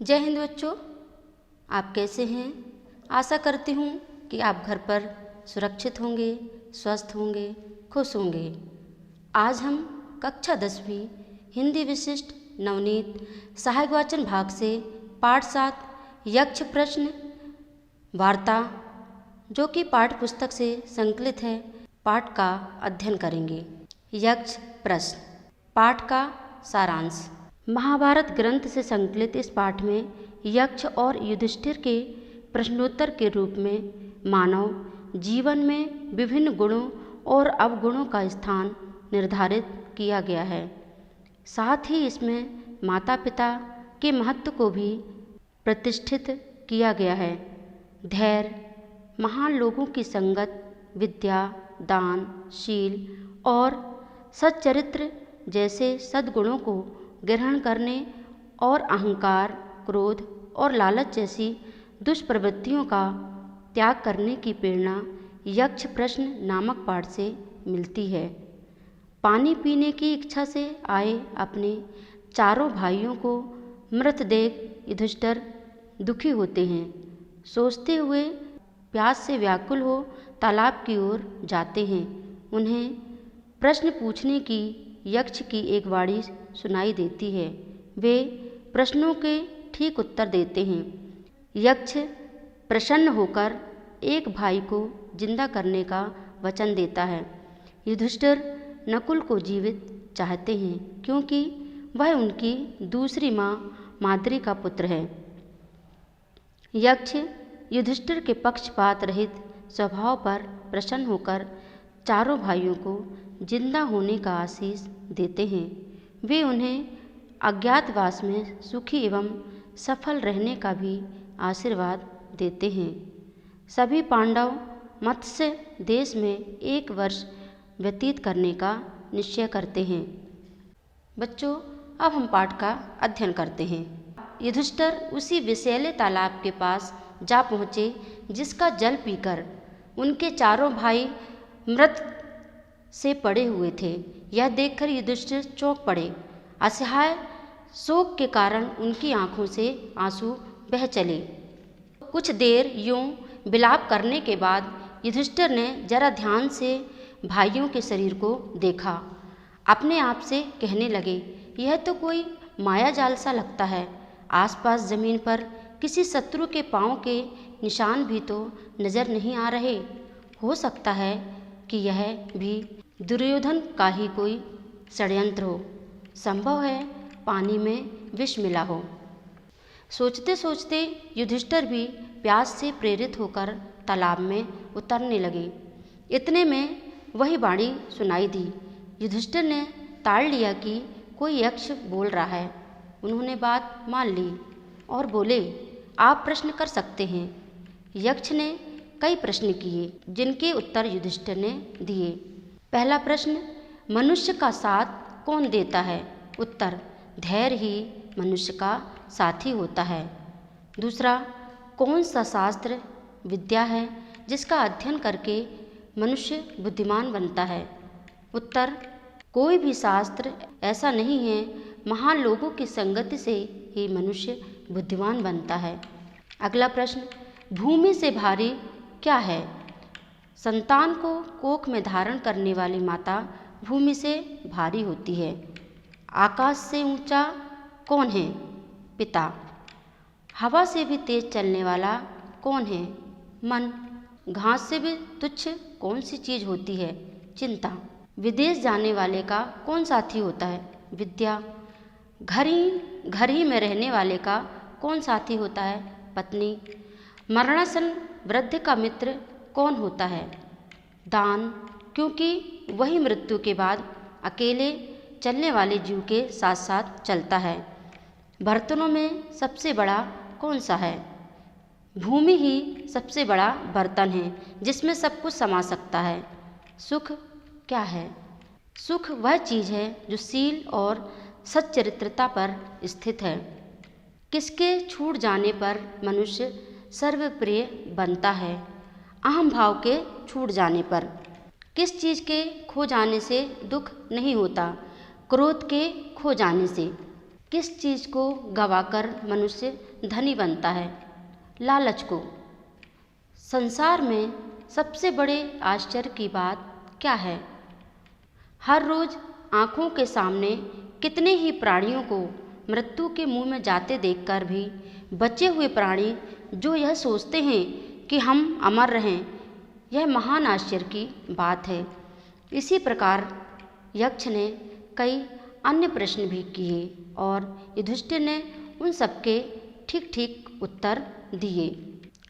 जय हिंद बच्चों, आप कैसे हैं। आशा करती हूँ कि आप घर पर सुरक्षित होंगे, स्वस्थ होंगे, खुश होंगे। आज हम कक्षा 10वीं हिंदी विशिष्ट नवनीत सहायक वाचन भाग से पाठ 7 यक्ष प्रश्न वार्ता, जो कि पाठ्य पुस्तक से संकलित है, पाठ का अध्ययन करेंगे। यक्ष प्रश्न पाठ का सारांश। महाभारत ग्रंथ से संकलित इस पाठ में यक्ष और युधिष्ठिर के प्रश्नोत्तर के रूप में मानव जीवन में विभिन्न गुणों और अवगुणों का स्थान निर्धारित किया गया है। साथ ही इसमें माता पिता के महत्व को भी प्रतिष्ठित किया गया है। धैर्य, महान लोगों की संगत, विद्या, दान, शील और सच्चरित्र जैसे सद्गुणों को ग्रहण करने और अहंकार, क्रोध और लालच जैसी दुष्प्रवृत्तियों का त्याग करने की प्रेरणा यक्ष प्रश्न नामक पाठ से मिलती है। पानी पीने की इच्छा से आए अपने चारों भाइयों को मृत देख युधिष्ठिर दुखी होते हैं। सोचते हुए प्यास से व्याकुल हो तालाब की ओर जाते हैं। उन्हें प्रश्न पूछने की यक्ष की एक वाणी सुनाई देती है। वे प्रश्नों के ठीक उत्तर देते हैं। यक्ष प्रसन्न होकर एक भाई को जिंदा करने का वचन देता है। युधिष्ठिर नकुल को जीवित चाहते हैं क्योंकि वह उनकी दूसरी माँ माद्री का पुत्र है। यक्ष युधिष्ठिर के पक्षपात रहित स्वभाव पर प्रसन्न होकर चारों भाइयों को जिंदा होने का आशीष देते हैं। वे उन्हें अज्ञातवास में सुखी एवं सफल रहने का भी आशीर्वाद देते हैं। सभी पांडव मत्स्य देश में 1 वर्ष व्यतीत करने का निश्चय करते हैं। बच्चों, अब हम पाठ का अध्ययन करते हैं। युधिष्ठिर उसी विषैले तालाब के पास जा पहुँचे जिसका जल पीकर उनके चारों भाई मृत से पड़े हुए थे। यह देखकर युधिष्ठिर चौंक पड़े। असहाय शोक के कारण उनकी आंखों से आंसू बह चले। कुछ देर यूं विलाप करने के बाद युधिष्ठिर ने जरा ध्यान से भाइयों के शरीर को देखा। अपने आप से कहने लगे, यह तो कोई माया जाल सा लगता है। आसपास जमीन पर किसी शत्रु के पांव के निशान भी तो नजर नहीं आ रहे। हो सकता है कि यह भी दुर्योधन का ही कोई षड्यंत्र हो। संभव है पानी में विष मिला हो। सोचते सोचते युधिष्ठिर भी प्यास से प्रेरित होकर तालाब में उतरने लगे। इतने में वही वाणी सुनाई दी। युधिष्ठिर ने ताड़ लिया कि कोई यक्ष बोल रहा है। उन्होंने बात मान ली और बोले, आप प्रश्न कर सकते हैं। यक्ष ने कई प्रश्न किए जिनके उत्तर युधिष्ठिर ने दिए। पहला प्रश्न, मनुष्य का साथ कौन देता है? उत्तर, धैर्य ही मनुष्य का साथी होता है। दूसरा, कौन सा शास्त्र विद्या है जिसका अध्ययन करके मनुष्य बुद्धिमान बनता है? उत्तर, कोई भी शास्त्र ऐसा नहीं है। महान लोगों की संगति से ही मनुष्य बुद्धिमान बनता है। अगला प्रश्न, भूमि से भारी क्या है? संतान को कोख में धारण करने वाली माता भूमि से भारी होती है। आकाश से ऊंचा कौन है? पिता। हवा से भी तेज चलने वाला कौन है? मन। घास से भी तुच्छ कौन सी चीज होती है? चिंता। विदेश जाने वाले का कौन साथी होता है? विद्या। घर ही में रहने वाले का कौन साथी होता है? पत्नी। मरणासन वृद्ध का मित्र कौन होता है? दान, क्योंकि वही मृत्यु के बाद अकेले चलने वाले जीव के साथ साथ चलता है। बर्तनों में सबसे बड़ा कौन सा है? भूमि ही सबसे बड़ा बर्तन है जिसमें सब कुछ समा सकता है। सुख क्या है? सुख वह चीज़ है जो शील और सच्चरित्रता पर स्थित है। किसके छूट जाने पर मनुष्य सर्वप्रिय बनता है? अहम भाव के छूट जाने पर। किस चीज़ के खो जाने से दुख नहीं होता? क्रोध के खो जाने से। किस चीज़ को गवाकर मनुष्य धनी बनता है? लालच को। संसार में सबसे बड़े आश्चर्य की बात क्या है? हर रोज़ आँखों के सामने कितने ही प्राणियों को मृत्यु के मुंह में जाते देखकर भी बचे हुए प्राणी जो यह सोचते हैं कि हम अमर रहें, यह महान आश्चर्य की बात है। इसी प्रकार यक्ष ने कई अन्य प्रश्न भी किए और युधिष्ठिर ने उन सबके ठीक ठीक उत्तर दिए।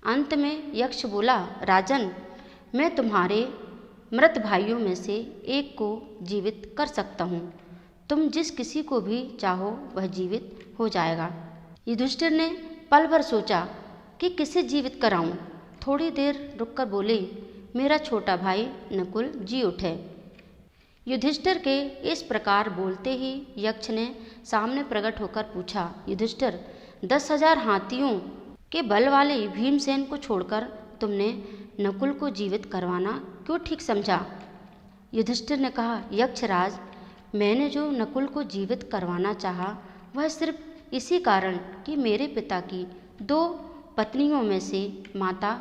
अंत में यक्ष बोला, राजन, मैं तुम्हारे मृत भाइयों में से एक को जीवित कर सकता हूँ। तुम जिस किसी को भी चाहो वह जीवित हो जाएगा। युधिष्ठिर ने पल भर सोचा कि किसे जीवित कराऊं। थोड़ी देर रुककर बोले, मेरा छोटा भाई नकुल जी उठे। युधिष्ठिर के इस प्रकार बोलते ही यक्ष ने सामने प्रकट होकर पूछा, युधिष्ठिर, 10,000 हाथियों के बल वाले भीमसेन को छोड़कर तुमने नकुल को जीवित करवाना क्यों ठीक समझा? युधिष्ठिर ने कहा, यक्षराज, मैंने जो नकुल को जीवित करवाना चाहा वह सिर्फ इसी कारण कि मेरे पिता की 2 पत्नियों में से माता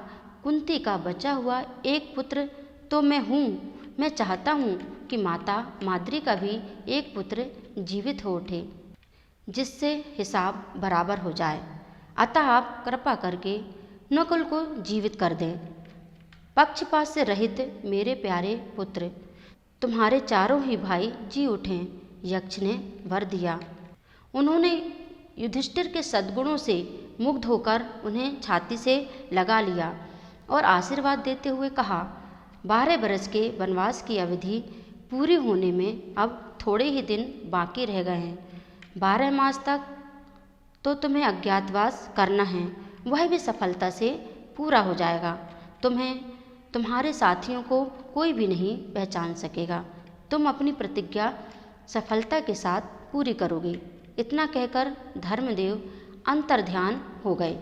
कुंती का बचा हुआ एक पुत्र तो मैं हूँ। मैं चाहता हूँ कि माता माद्री का भी एक पुत्र जीवित हो उठे, जिससे हिसाब बराबर हो जाए। अतः आप कृपा करके नकुल को जीवित कर दें। पक्षपात से रहित मेरे प्यारे पुत्र, तुम्हारे चारों ही भाई जी उठें। यक्ष ने वर दिया। उन्होंने युधिष्ठिर के सद्गुणों से मुग्ध होकर उन्हें छाती से लगा लिया और आशीर्वाद देते हुए कहा, 12 बरस के वनवास की अवधि पूरी होने में अब थोड़े ही दिन बाकी रह गए हैं। 12 मास तक तो तुम्हें अज्ञातवास करना है, वह भी सफलता से पूरा हो जाएगा। तुम्हें तुम्हारे साथियों को कोई भी नहीं पहचान सकेगा। तुम अपनी प्रतिज्ञा सफलता के साथ पूरी करोगे। इतना कहकर धर्मदेव अंतर्ध्यान हो गए।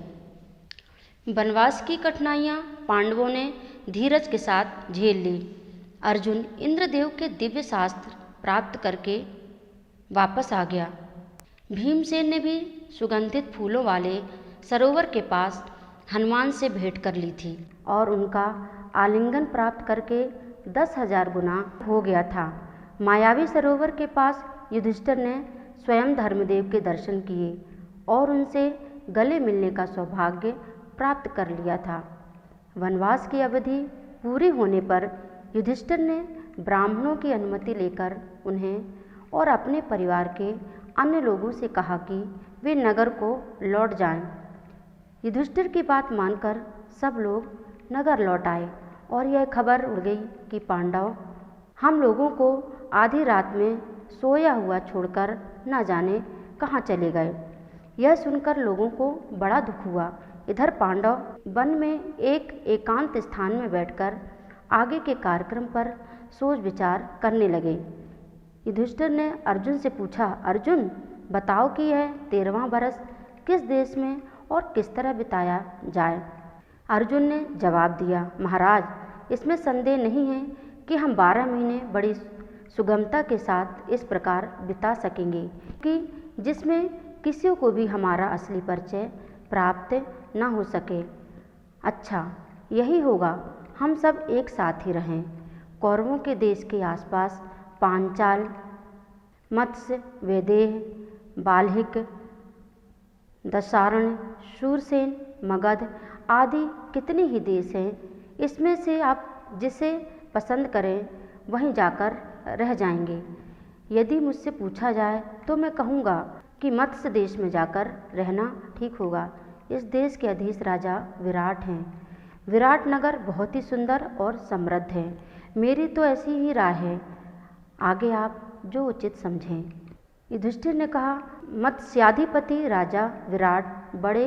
वनवास की कठिनाइयाँ पांडवों ने धीरज के साथ झेल ली। अर्जुन इंद्रदेव के दिव्य शास्त्र प्राप्त करके वापस आ गया। भीमसेन ने भी सुगंधित फूलों वाले सरोवर के पास हनुमान से भेंट कर ली थी और उनका आलिंगन प्राप्त करके 10,000 गुना हो गया था। मायावी सरोवर के पास युधिष्ठिर ने स्वयं धर्मदेव के दर्शन किए और उनसे गले मिलने का सौभाग्य प्राप्त कर लिया था। वनवास की अवधि पूरी होने पर युधिष्ठिर ने ब्राह्मणों की अनुमति लेकर उन्हें और अपने परिवार के अन्य लोगों से कहा कि वे नगर को लौट जाएं। युधिष्ठिर की बात मानकर सब लोग नगर लौट आए और यह खबर उड़ गई कि पांडव हम लोगों को आधी रात में सोया हुआ छोड़कर न जाने कहाँ चले गए। यह सुनकर लोगों को बड़ा दुख हुआ। इधर पांडव वन में एक एकांत स्थान में बैठकर आगे के कार्यक्रम पर सोच विचार करने लगे। युधिष्ठिर ने अर्जुन से पूछा, अर्जुन, बताओ कि यह 13वां बरस किस देश में और किस तरह बिताया जाए। अर्जुन ने जवाब दिया, महाराज, इसमें संदेह नहीं है कि हम 12 महीने बड़ी सुगमता के साथ इस प्रकार बिता सकेंगे कि जिसमें किसी को भी हमारा असली परिचय प्राप्त न हो सके। अच्छा, यही होगा, हम सब एक साथ ही रहें। कौरवों के देश के आसपास पांचाल, मत्स्य, वैदेह, बाल्हिक, दशारण, शूरसेन, मगध आदि कितने ही देश हैं। इसमें से आप जिसे पसंद करें वहीं जाकर रह जाएंगे। यदि मुझसे पूछा जाए तो मैं कहूँगा कि मत्स्य देश में जाकर रहना ठीक होगा। इस देश के अधीश राजा विराट हैं। विराट नगर बहुत ही सुंदर और समृद्ध है। मेरी तो ऐसी ही राय है, आगे आप जो उचित समझें। युधिष्ठिर ने कहा, मत्स्याधिपति राजा विराट बड़े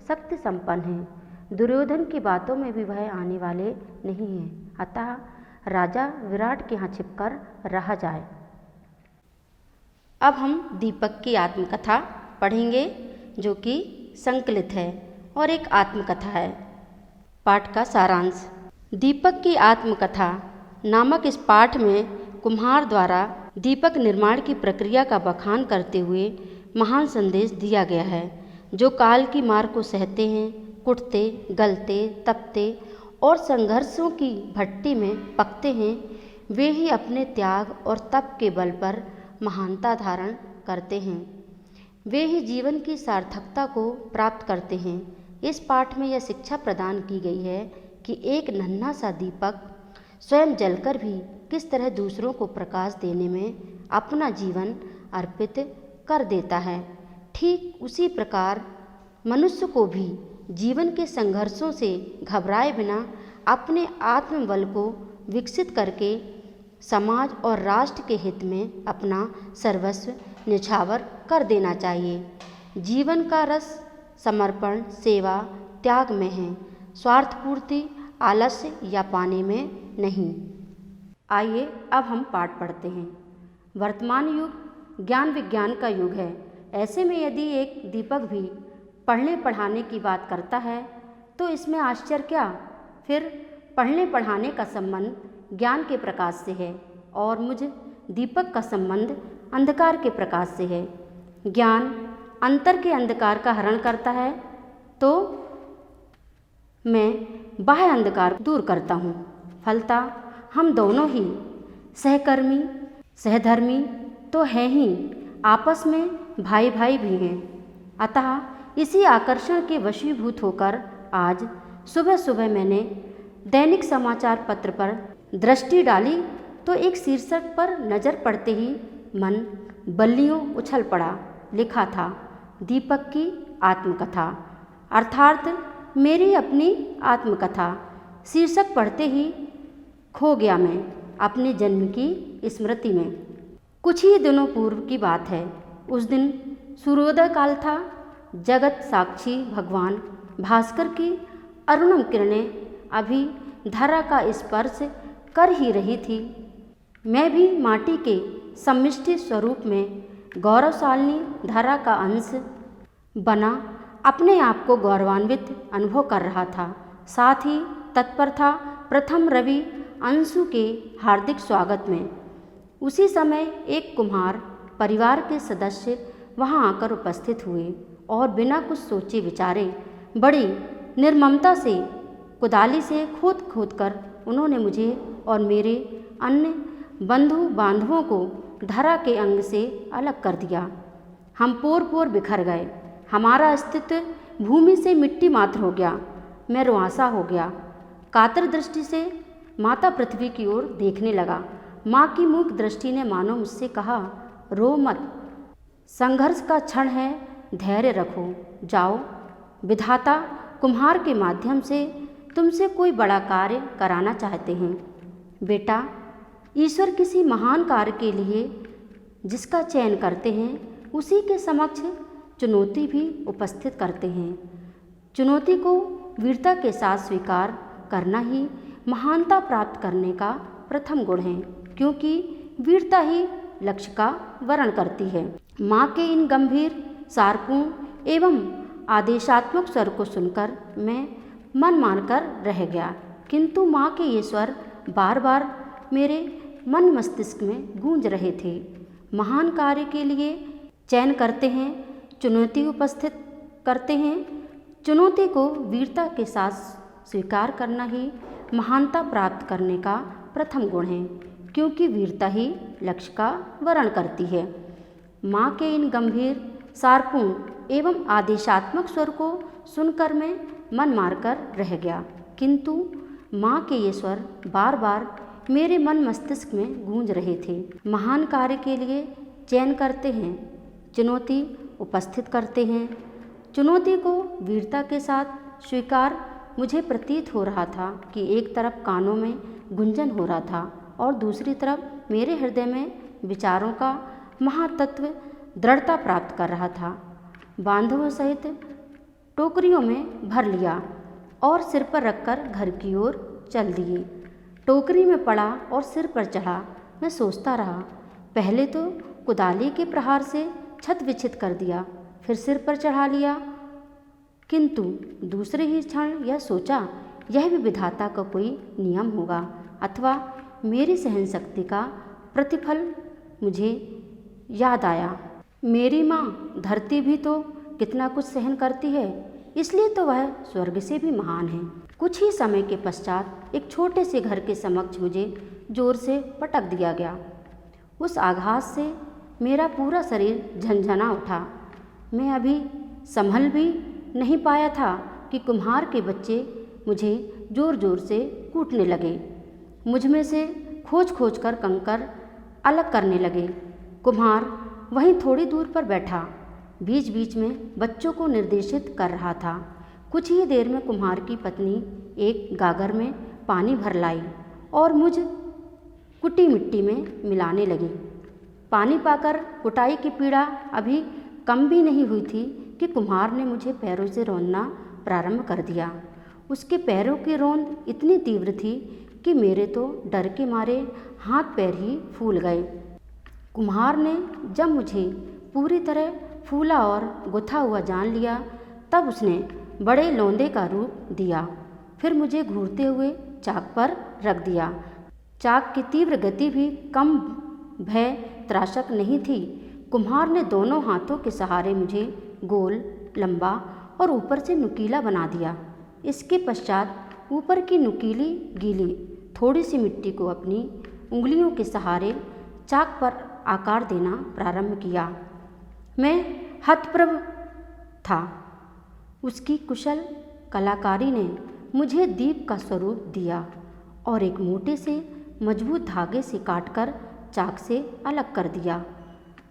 शक्ति संपन्न हैं। दुर्योधन की बातों में भी वह आने वाले नहीं हैं। अतः राजा विराट के यहाँ छिपकर रहा जाए। अब हम दीपक की आत्मकथा पढ़ेंगे, जो कि संकलित है और एक आत्मकथा है। पाठ का सारांश। दीपक की आत्मकथा नामक इस पाठ में कुम्हार द्वारा दीपक निर्माण की प्रक्रिया का बखान करते हुए महान संदेश दिया गया है। जो काल की मार को सहते हैं, कुटते, गलते, तपते और संघर्षों की भट्टी में पकते हैं, वे ही अपने त्याग और तप के बल पर महानता धारण करते हैं। वे ही जीवन की सार्थकता को प्राप्त करते हैं। इस पाठ में यह शिक्षा प्रदान की गई है कि एक नन्हा सा दीपक स्वयं जलकर भी किस तरह दूसरों को प्रकाश देने में अपना जीवन अर्पित कर देता है। ठीक उसी प्रकार मनुष्य को भी जीवन के संघर्षों से घबराए बिना अपने आत्मबल को विकसित करके समाज और राष्ट्र के हित में अपना सर्वस्व न्यौछावर कर देना चाहिए। जीवन का रस समर्पण, सेवा, त्याग में है, स्वार्थपूर्ति, आलस्य या पाने में नहीं। आइए अब हम पाठ पढ़ते हैं। वर्तमान युग ज्ञान विज्ञान का युग है। ऐसे में यदि एक दीपक भी पढ़ने पढ़ाने की बात करता है तो इसमें आश्चर्य क्या। फिर पढ़ने पढ़ाने का संबंध ज्ञान के प्रकाश से है और मुझ दीपक का संबंध अंधकार के प्रकाश से है। ज्ञान अंतर के अंधकार का हरण करता है तो मैं बाह्य अंधकार दूर करता हूँ। फलता हम दोनों ही सहकर्मी सहधर्मी तो हैं ही, आपस में भाई भाई भी हैं। अतः इसी आकर्षण के वशीभूत होकर आज सुबह सुबह मैंने दैनिक समाचार पत्र पर दृष्टि डाली तो एक शीर्षक पर नज़र पड़ते ही मन बल्लियों उछल पड़ा। लिखा था दीपक की आत्मकथा, अर्थात मेरी अपनी आत्मकथा। शीर्षक पढ़ते ही खो गया मैं अपने जन्म की स्मृति में। कुछ ही दिनों पूर्व की बात है। उस दिन सूर्योदय काल था। जगत साक्षी भगवान भास्कर की अरुणम किरणें अभी धरा का स्पर्श कर ही रही थी। मैं भी माटी के सम्मिष्ट स्वरूप में गौरवशालिनी धरा का अंश बना अपने आप को गौरवान्वित अनुभव कर रहा था। साथ ही तत्पर था प्रथम रवि अंशु के हार्दिक स्वागत में। उसी समय एक कुम्हार परिवार के सदस्य वहां आकर उपस्थित हुए और बिना कुछ सोचे विचारे बड़ी निर्ममता से कुदाली से खोद खोद कर उन्होंने मुझे और मेरे अन्य बंधु बांधवों को धरा के अंग से अलग कर दिया। हम पोर पोर बिखर गए। हमारा अस्तित्व भूमि से मिट्टी मात्र हो गया। मैं रुआंसा हो गया। कातर दृष्टि से माता पृथ्वी की ओर देखने लगा। माँ की मूक दृष्टि ने मानो मुझसे कहा, रो मत, संघर्ष का क्षण है, धैर्य रखो, जाओ। विधाता कुम्हार के माध्यम से तुमसे कोई बड़ा कार्य कराना चाहते हैं। बेटा, ईश्वर किसी महान कार्य के लिए जिसका चयन करते हैं उसी के समक्ष चुनौती भी उपस्थित करते हैं। चुनौती को वीरता के साथ स्वीकार करना ही महानता प्राप्त करने का प्रथम गुण है, क्योंकि वीरता ही लक्ष्य का वर्ण करती है। माँ के इन गंभीर, सारपूर्ण एवं आदेशात्मक स्वर को सुनकर मैं मन मानकर रह गया, किंतु माँ के ये स्वर बार बार मेरे मन मस्तिष्क में गूंज रहे थे। महान कार्य के लिए चयन करते हैं, चुनौती उपस्थित करते हैं। चुनौती को वीरता के साथ स्वीकार करना ही महानता प्राप्त करने का प्रथम गुण है, क्योंकि वीरता ही लक्ष्य का वर्ण करती है। माँ के इन गंभीर, सारपूर्ण एवं आदेशात्मक स्वर को सुनकर मैं मन मारकर रह गया, किंतु माँ के ये स्वर बार बार मेरे मन मस्तिष्क में गूंज रहे थे। महान कार्य के लिए चयन करते हैं, चुनौती उपस्थित करते हैं। चुनौती को वीरता के साथ स्वीकार मुझे प्रतीत हो रहा था कि एक तरफ कानों में गुंजन हो रहा था और दूसरी तरफ मेरे हृदय में विचारों का महातत्व दृढ़ता प्राप्त कर रहा था। बांधवों सहित टोकरियों में भर लिया और सिर पर रखकर घर की ओर चल दिए। टोकरी में पड़ा और सिर पर चढ़ा। मैं सोचता रहा, पहले तो कुदाली के प्रहार से छत विच्छित कर दिया, फिर सिर पर चढ़ा लिया, किंतु दूसरे ही क्षण यह सोचा, यह भी विधाता का कोई नियम होगा अथवा मेरी सहनशक्ति का प्रतिफल। मुझे याद आया मेरी माँ धरती भी तो कितना कुछ सहन करती है, इसलिए तो वह स्वर्ग से भी महान है। कुछ ही समय के पश्चात एक छोटे से घर के समक्ष मुझे जोर से पटक दिया गया। उस आघात से मेरा पूरा शरीर झंझना उठा। मैं अभी संभल भी नहीं पाया था कि कुम्हार के बच्चे मुझे ज़ोर ज़ोर से कूटने लगे। मुझ में से खोज खोज कर कंकर अलग करने लगे। कुम्हार वहीं थोड़ी दूर पर बैठा बीच बीच में बच्चों को निर्देशित कर रहा था। कुछ ही देर में कुम्हार की पत्नी एक गागर में पानी भर लाई और मुझ कुटी मिट्टी में मिलाने लगी। पानी पाकर कुटाई की पीड़ा अभी कम भी नहीं हुई थी कि कुम्हार ने मुझे पैरों से रौंदना प्रारंभ कर दिया। उसके पैरों की रौंद इतनी तीव्र थी कि मेरे तो डर के मारे हाथ पैर ही फूल गए। कुम्हार ने जब मुझे पूरी तरह फूला और गुथा हुआ जान लिया, तब उसने बड़े लौंदे का रूप दिया। फिर मुझे घूरते हुए चाक पर रख दिया। चाक की तीव्र गति भी कम भय त्रासक नहीं थी। कुम्हार ने दोनों हाथों के सहारे मुझे गोल, लंबा और ऊपर से नुकीला बना दिया। इसके पश्चात ऊपर की नुकीली गीली थोड़ी सी मिट्टी को अपनी उंगलियों के सहारे चाक पर आकार देना प्रारंभ किया। मैं हतप्रभ था। उसकी कुशल कलाकारी ने मुझे दीप का स्वरूप दिया और एक मोटे से मजबूत धागे से काटकर चाक से अलग कर दिया।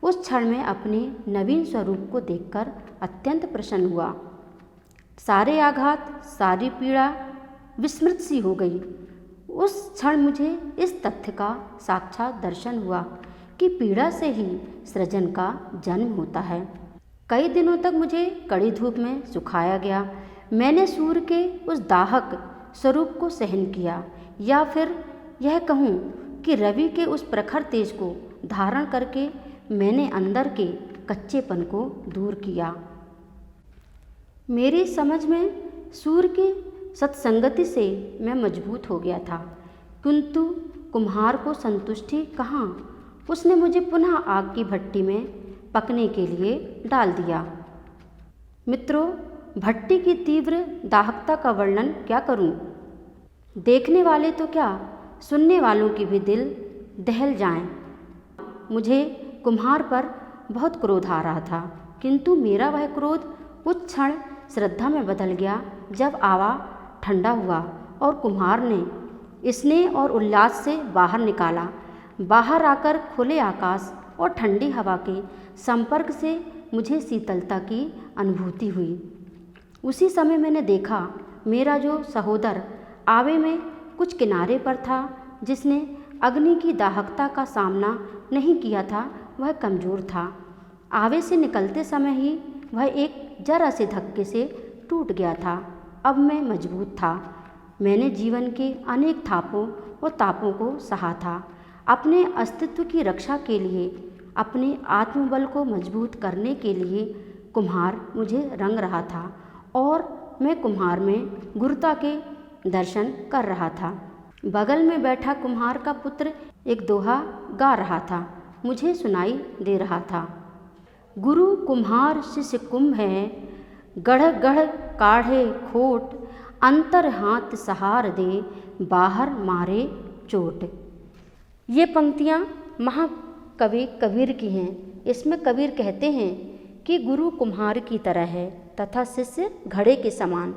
उस क्षण में अपने नवीन स्वरूप को देखकर अत्यंत प्रसन्न हुआ। सारे आघात, सारी पीड़ा विस्मृत सी हो गई। उस क्षण मुझे इस तथ्य का साक्षात दर्शन हुआ कि पीड़ा से ही सृजन का जन्म होता है। कई दिनों तक मुझे कड़ी धूप में सुखाया गया। मैंने सूर्य के उस दाहक स्वरूप को सहन किया, या फिर यह कहूँ कि रवि के उस प्रखर तेज को धारण करके मैंने अंदर के कच्चेपन को दूर किया। मेरी समझ में सूर्य की सत्संगति से मैं मजबूत हो गया था, किंतु कुम्हार को संतुष्टि कहाँ। उसने मुझे पुनः आग की भट्टी में पकने के लिए डाल दिया। मित्रों, भट्टी की तीव्र दाहकता का वर्णन क्या करूं। देखने वाले तो क्या, सुनने वालों की भी दिल दहल जाएं। मुझे कुम्हार पर बहुत क्रोध आ रहा था, किंतु मेरा वह क्रोध उस क्षण श्रद्धा में बदल गया जब आवा ठंडा हुआ और कुम्हार ने स्नेह और उल्लास से बाहर निकाला। बाहर आकर खुले आकाश और ठंडी हवा के संपर्क से मुझे शीतलता की अनुभूति हुई। उसी समय मैंने देखा मेरा जो सहोदर आवे में कुछ किनारे पर था, जिसने अग्नि की दाहकता का सामना नहीं किया था, वह कमज़ोर था। आवे से निकलते समय ही वह एक जरा से धक्के से टूट गया था। अब मैं मजबूत था। मैंने जीवन के अनेक थापों और तापों को सहा था। अपने अस्तित्व की रक्षा के लिए, अपने आत्मबल को मजबूत करने के लिए कुम्हार मुझे रंग रहा था और मैं कुम्हार में गुरुता के दर्शन कर रहा था। बगल में बैठा कुम्हार का पुत्र एक दोहा गा रहा था, मुझे सुनाई दे रहा था। गुरु कुम्हार शिष्य कुंभ है, गढ़ गढ़ काढ़े खोट, अंतर हाथ सहार दे, बाहर मारे चोट। ये पंक्तियाँ महाकवि कबीर की हैं। इसमें कबीर कहते हैं कि गुरु कुम्हार की तरह है तथा शिष्य घड़े के समान।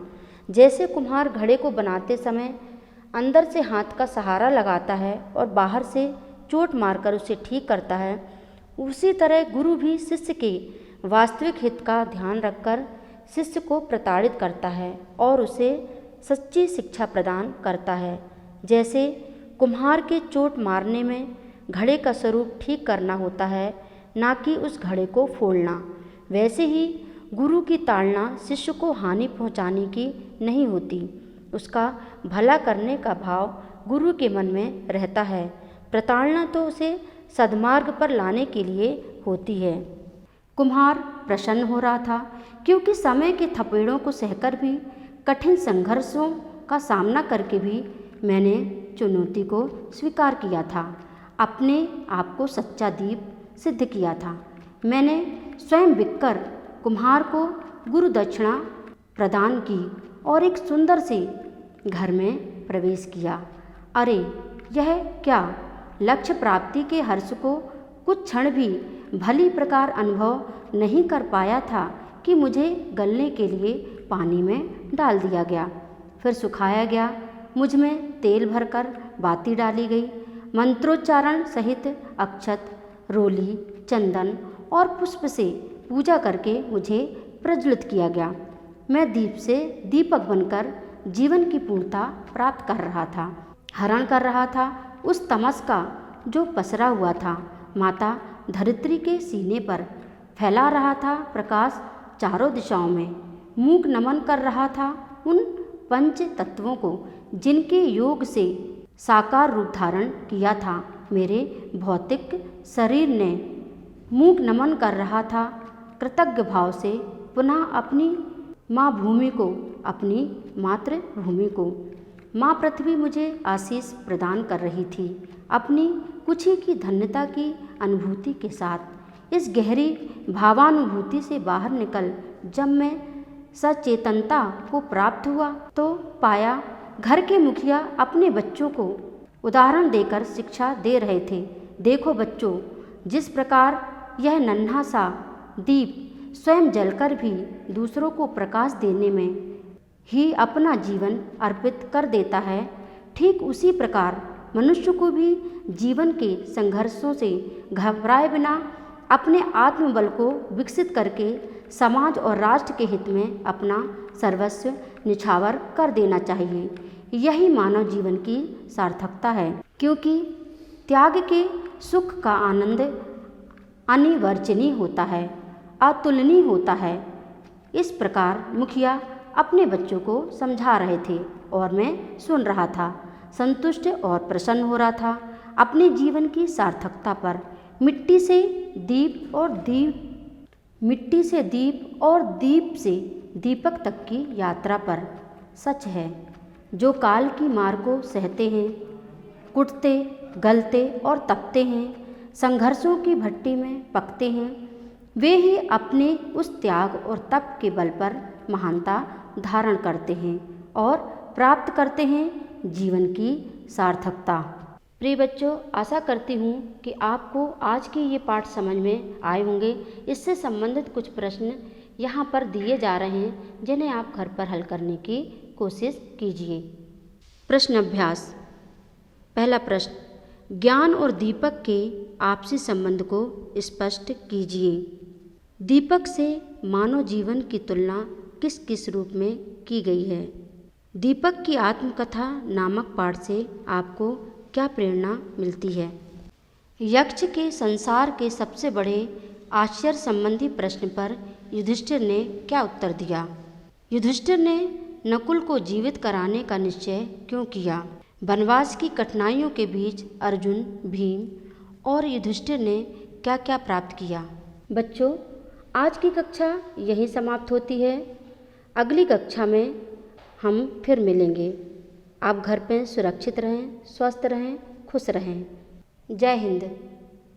जैसे कुम्हार घड़े को बनाते समय अंदर से हाथ का सहारा लगाता है और बाहर से चोट मारकर उसे ठीक करता है, उसी तरह गुरु भी शिष्य के वास्तविक हित का ध्यान रखकर शिष्य को प्रताड़ित करता है और उसे सच्ची शिक्षा प्रदान करता है। जैसे कुम्हार के चोट मारने में घड़े का स्वरूप ठीक करना होता है, ना कि उस घड़े को फोड़ना, वैसे ही गुरु की ताड़ना शिष्य को हानि पहुंचाने की नहीं होती। उसका भला करने का भाव गुरु के मन में रहता है। प्रताड़ना तो उसे सद्मार्ग पर लाने के लिए होती है। कुम्हार प्रसन्न हो रहा था, क्योंकि समय के थपेड़ों को सहकर भी, कठिन संघर्षों का सामना करके भी मैंने चुनौती को स्वीकार किया था, अपने आप को सच्चा दीप सिद्ध किया था। मैंने स्वयं बिककर कुम्हार को गुरु दक्षिणा प्रदान की और एक सुंदर से घर में प्रवेश किया। अरे यह क्या! लक्ष्य प्राप्ति के हर्ष को कुछ क्षण भी भली प्रकार अनुभव नहीं कर पाया था कि मुझे गलने के लिए पानी में डाल दिया गया, फिर सुखाया गया। मुझ में तेल भरकर बाती डाली गई। मंत्रोच्चारण सहित अक्षत, रोली, चंदन और पुष्प से पूजा करके मुझे प्रज्वलित किया गया। मैं दीप से दीपक बनकर जीवन की पूर्णता प्राप्त कर रहा था, हरण कर रहा था उस तमस का जो पसरा हुआ था। माता धरित्री के सीने पर फैला रहा था प्रकाश चारों दिशाओं में। मूक नमन कर रहा था उन पंच तत्वों को जिनके योग से साकार रूप धारण किया था मेरे भौतिक शरीर ने। मूक नमन कर रहा था कृतज्ञ भाव से पुनः अपनी माँ भूमि को, अपनी मातृभूमि को। माँ पृथ्वी मुझे आशीष प्रदान कर रही थी। अपनी कुछ ही की धन्यता की अनुभूति के साथ इस गहरी भावानुभूति से बाहर निकल जब मैं सचेतनता को प्राप्त हुआ तो पाया घर के मुखिया अपने बच्चों को उदाहरण देकर शिक्षा दे रहे थे। देखो बच्चों, जिस प्रकार यह नन्हा सा दीप स्वयं जलकर भी दूसरों को प्रकाश देने में ही अपना जीवन अर्पित कर देता है, ठीक उसी प्रकार मनुष्य को भी जीवन के संघर्षों से घबराए बिना अपने आत्मबल को विकसित करके समाज और राष्ट्र के हित में अपना सर्वस्व निछावर कर देना चाहिए। यही मानव जीवन की सार्थकता है, क्योंकि त्याग के सुख का आनंद अनिर्वचनीय होता है, अतुलनीय होता है। इस प्रकार मुखिया अपने बच्चों को समझा रहे थे और मैं सुन रहा था, संतुष्ट और प्रसन्न हो रहा था अपने जीवन की सार्थकता पर। मिट्टी से दीप और दीप से दीपक तक की यात्रा पर। सच है, जो काल की मार को सहते हैं, कुटते, गलते और तपते हैं, संघर्षों की भट्टी में पकते हैं, वे ही अपने उस त्याग और तप के बल पर महानता धारण करते हैं और प्राप्त करते हैं जीवन की सार्थकता। प्रिय बच्चों, आशा करती हूँ कि आपको आज के ये पाठ समझ में आए होंगे। इससे संबंधित कुछ प्रश्न यहाँ पर दिए जा रहे हैं जिन्हें आप घर पर हल करने की कोशिश कीजिए। प्रश्न अभ्यास। पहला प्रश्न, ज्ञान और दीपक के आपसी संबंध को स्पष्ट कीजिए। दीपक से मानव जीवन की तुलना किस किस रूप में की गई है? दीपक की आत्मकथा नामक पाठ से आपको क्या प्रेरणा मिलती है? यक्ष के संसार के सबसे बड़े आश्चर्य संबंधी प्रश्न पर युधिष्ठिर ने क्या उत्तर दिया? युधिष्ठिर ने नकुल को जीवित कराने का निश्चय क्यों किया? वनवास की कठिनाइयों के बीच अर्जुन, भीम और युधिष्ठिर ने क्या क्या प्राप्त किया? बच्चों, आज की कक्षा यहीं समाप्त होती है। अगली कक्षा में हम फिर मिलेंगे। आप घर पे सुरक्षित रहें, स्वस्थ रहें, खुश रहें। जय हिंद।